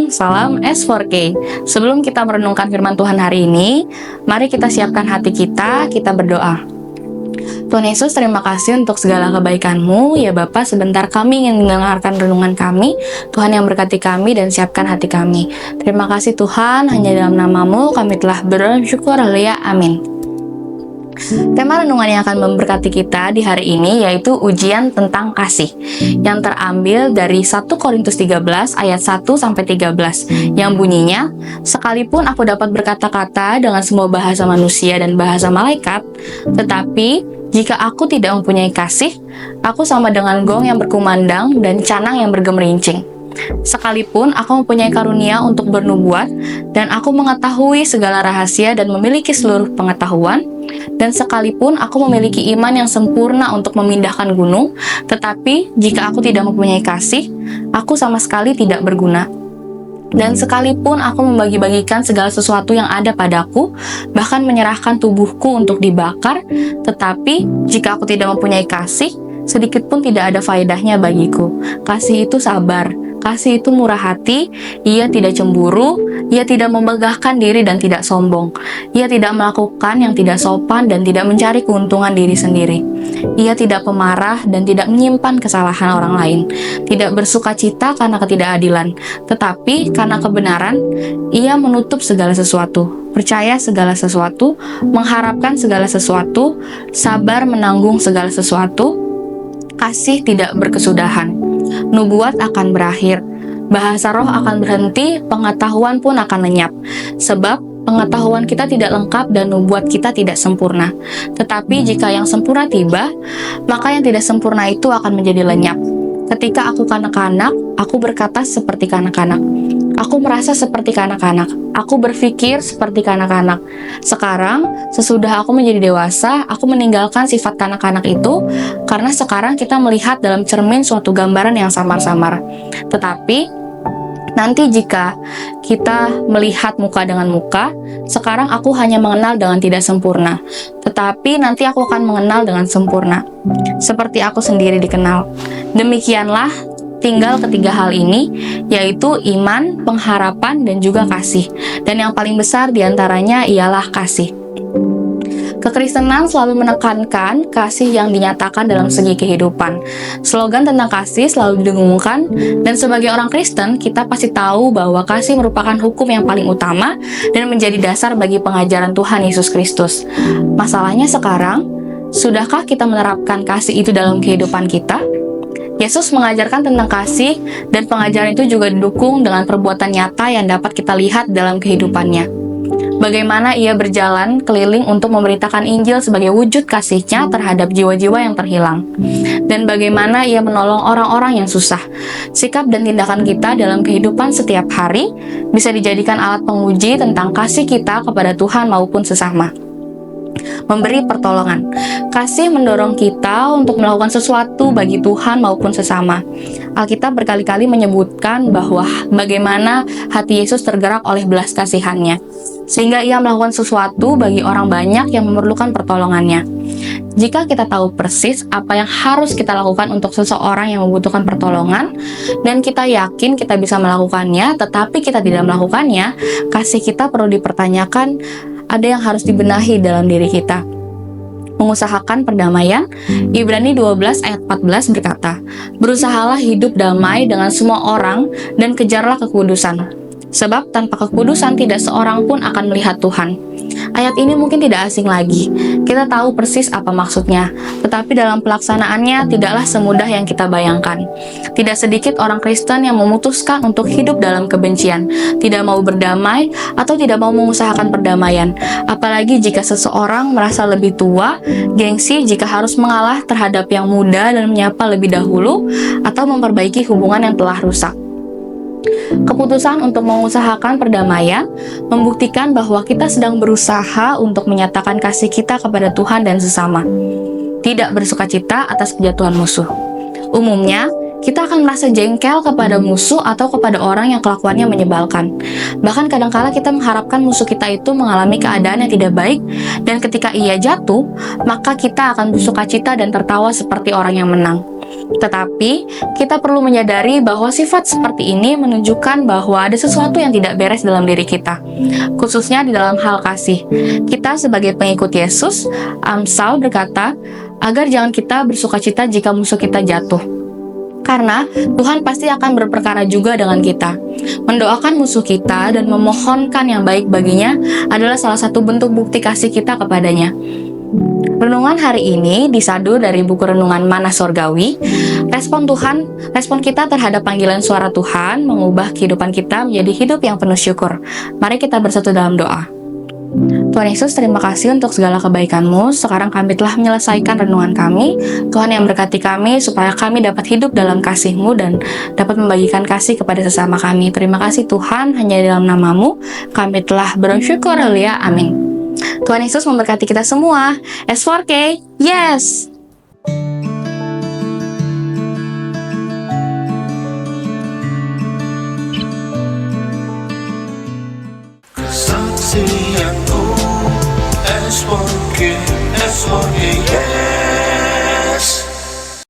Shalom, salam S4K. Sebelum kita merenungkan firman Tuhan hari ini, mari kita siapkan hati kita berdoa. Tuhan Yesus, terima kasih untuk segala kebaikan-Mu. Ya Bapa, sebentar kami ingin mendengarkan renungan kami. Tuhan yang berkati kami dan siapkan hati kami. Terima kasih Tuhan, hanya dalam nama-Mu kami telah bersyukur. Haleluya, amin. Tema renungan yang akan memberkati kita di hari ini yaitu ujian tentang kasih yang terambil dari 1 Korintus 13 ayat 1-13 yang bunyinya, sekalipun aku dapat berkata-kata dengan semua bahasa manusia dan bahasa malaikat, tetapi jika aku tidak mempunyai kasih, aku sama dengan gong yang berkumandang dan canang yang bergemerincing. Sekalipun aku mempunyai karunia untuk bernubuat dan aku mengetahui segala rahasia dan memiliki seluruh pengetahuan, dan sekalipun aku memiliki iman yang sempurna untuk memindahkan gunung, tetapi jika aku tidak mempunyai kasih, aku sama sekali tidak berguna. Dan sekalipun aku membagi-bagikan segala sesuatu yang ada padaku, bahkan menyerahkan tubuhku untuk dibakar, tetapi jika aku tidak mempunyai kasih, sedikit pun tidak ada faedahnya bagiku. Kasih itu sabar, kasih itu murah hati, ia tidak cemburu, ia tidak membanggakan diri dan tidak sombong. Ia tidak melakukan yang tidak sopan dan tidak mencari keuntungan diri sendiri. Ia tidak pemarah dan tidak menyimpan kesalahan orang lain. Tidak bersuka cita karena ketidakadilan, tetapi karena kebenaran, ia menutup segala sesuatu, percaya segala sesuatu, mengharapkan segala sesuatu, sabar menanggung segala sesuatu, kasih tidak berkesudahan. Nubuat akan berakhir, bahasa roh akan berhenti, pengetahuan pun akan lenyap. Sebab pengetahuan kita tidak lengkap dan nubuat kita tidak sempurna. Tetapi jika yang sempurna tiba, maka yang tidak sempurna itu akan menjadi lenyap. Ketika aku kanak-kanak, aku berkata seperti kanak-kanak. Aku merasa seperti kanak-kanak. Aku berpikir seperti kanak-kanak. Sekarang, sesudah aku menjadi dewasa, aku meninggalkan sifat kanak-kanak itu, karena sekarang kita melihat dalam cermin suatu gambaran yang samar-samar. Tetapi nanti jika kita melihat muka dengan muka, sekarang aku hanya mengenal dengan tidak sempurna. Tetapi nanti aku akan mengenal dengan sempurna, seperti aku sendiri dikenal. Demikianlah tinggal ketiga hal ini, yaitu iman, pengharapan, dan juga kasih. Dan yang paling besar diantaranya ialah kasih. Kekristenan selalu menekankan kasih yang dinyatakan dalam segi kehidupan. Slogan tentang kasih selalu didengungkan, dan sebagai orang Kristen, kita pasti tahu bahwa kasih merupakan hukum yang paling utama dan menjadi dasar bagi pengajaran Tuhan Yesus Kristus. Masalahnya sekarang, sudahkah kita menerapkan kasih itu dalam kehidupan kita? Yesus mengajarkan tentang kasih, dan pengajaran itu juga didukung dengan perbuatan nyata yang dapat kita lihat dalam kehidupannya. Bagaimana ia berjalan keliling untuk memberitakan Injil sebagai wujud kasih-Nya terhadap jiwa-jiwa yang terhilang. Dan bagaimana ia menolong orang-orang yang susah. Sikap dan tindakan kita dalam kehidupan setiap hari bisa dijadikan alat penguji tentang kasih kita kepada Tuhan maupun sesama. Memberi pertolongan. Kasih mendorong kita untuk melakukan sesuatu bagi Tuhan maupun sesama. Alkitab berkali-kali menyebutkan bahwa bagaimana hati Yesus tergerak oleh belas kasihan-Nya, sehingga ia melakukan sesuatu bagi orang banyak yang memerlukan pertolongannya. Jika kita tahu persis apa yang harus kita lakukan untuk seseorang yang membutuhkan pertolongan, dan kita yakin kita bisa melakukannya, tetapi kita tidak melakukannya, kasih kita perlu dipertanyakan. Ada yang harus dibenahi dalam diri kita. Mengusahakan perdamaian, Ibrani 12 ayat 14 berkata, berusahalah hidup damai dengan semua orang dan kejarlah kekudusan. Sebab tanpa kekudusan tidak seorang pun akan melihat Tuhan. Ayat ini mungkin tidak asing lagi. Kita tahu persis apa maksudnya, tetapi dalam pelaksanaannya tidaklah semudah yang kita bayangkan. Tidak sedikit orang Kristen yang memutuskan untuk hidup dalam kebencian, tidak mau berdamai atau tidak mau mengusahakan perdamaian. Apalagi jika seseorang merasa lebih tua, gengsi jika harus mengalah terhadap yang muda dan menyapa lebih dahulu, atau memperbaiki hubungan yang telah rusak. Keputusan untuk mengusahakan perdamaian membuktikan bahwa kita sedang berusaha untuk menyatakan kasih kita kepada Tuhan dan sesama. Tidak bersukacita atas kejatuhan musuh. Umumnya, kita akan merasa jengkel kepada musuh atau kepada orang yang kelakuannya menyebalkan. Bahkan kadangkala kita mengharapkan musuh kita itu mengalami keadaan yang tidak baik, dan ketika ia jatuh, maka kita akan bersukacita dan tertawa seperti orang yang menang. Tetapi, kita perlu menyadari bahwa sifat seperti ini menunjukkan bahwa ada sesuatu yang tidak beres dalam diri kita, khususnya di dalam hal kasih. Kita sebagai pengikut Yesus, Amsal berkata, agar jangan kita bersukacita jika musuh kita jatuh. Karena Tuhan pasti akan berperkara juga dengan kita. Mendoakan musuh kita dan memohonkan yang baik baginya adalah salah satu bentuk bukti kasih kita kepadanya. Renungan hari ini disadu dari buku renungan Mana Sorgawi. Respon kita terhadap panggilan suara Tuhan mengubah kehidupan kita menjadi hidup yang penuh syukur. Mari kita bersatu dalam doa. Tuhan Yesus, terima kasih untuk segala kebaikan-Mu. Sekarang kami telah menyelesaikan renungan kami. Tuhan yang berkati kami supaya kami dapat hidup dalam kasih-Mu dan dapat membagikan kasih kepada sesama kami. Terima kasih Tuhan, hanya dalam nama-Mu kami telah bersyukur. Haleluya, amin. Tuhan Yesus memberkati kita semua. S4K, yes! Kesaksianku S4K, S4K, yeah.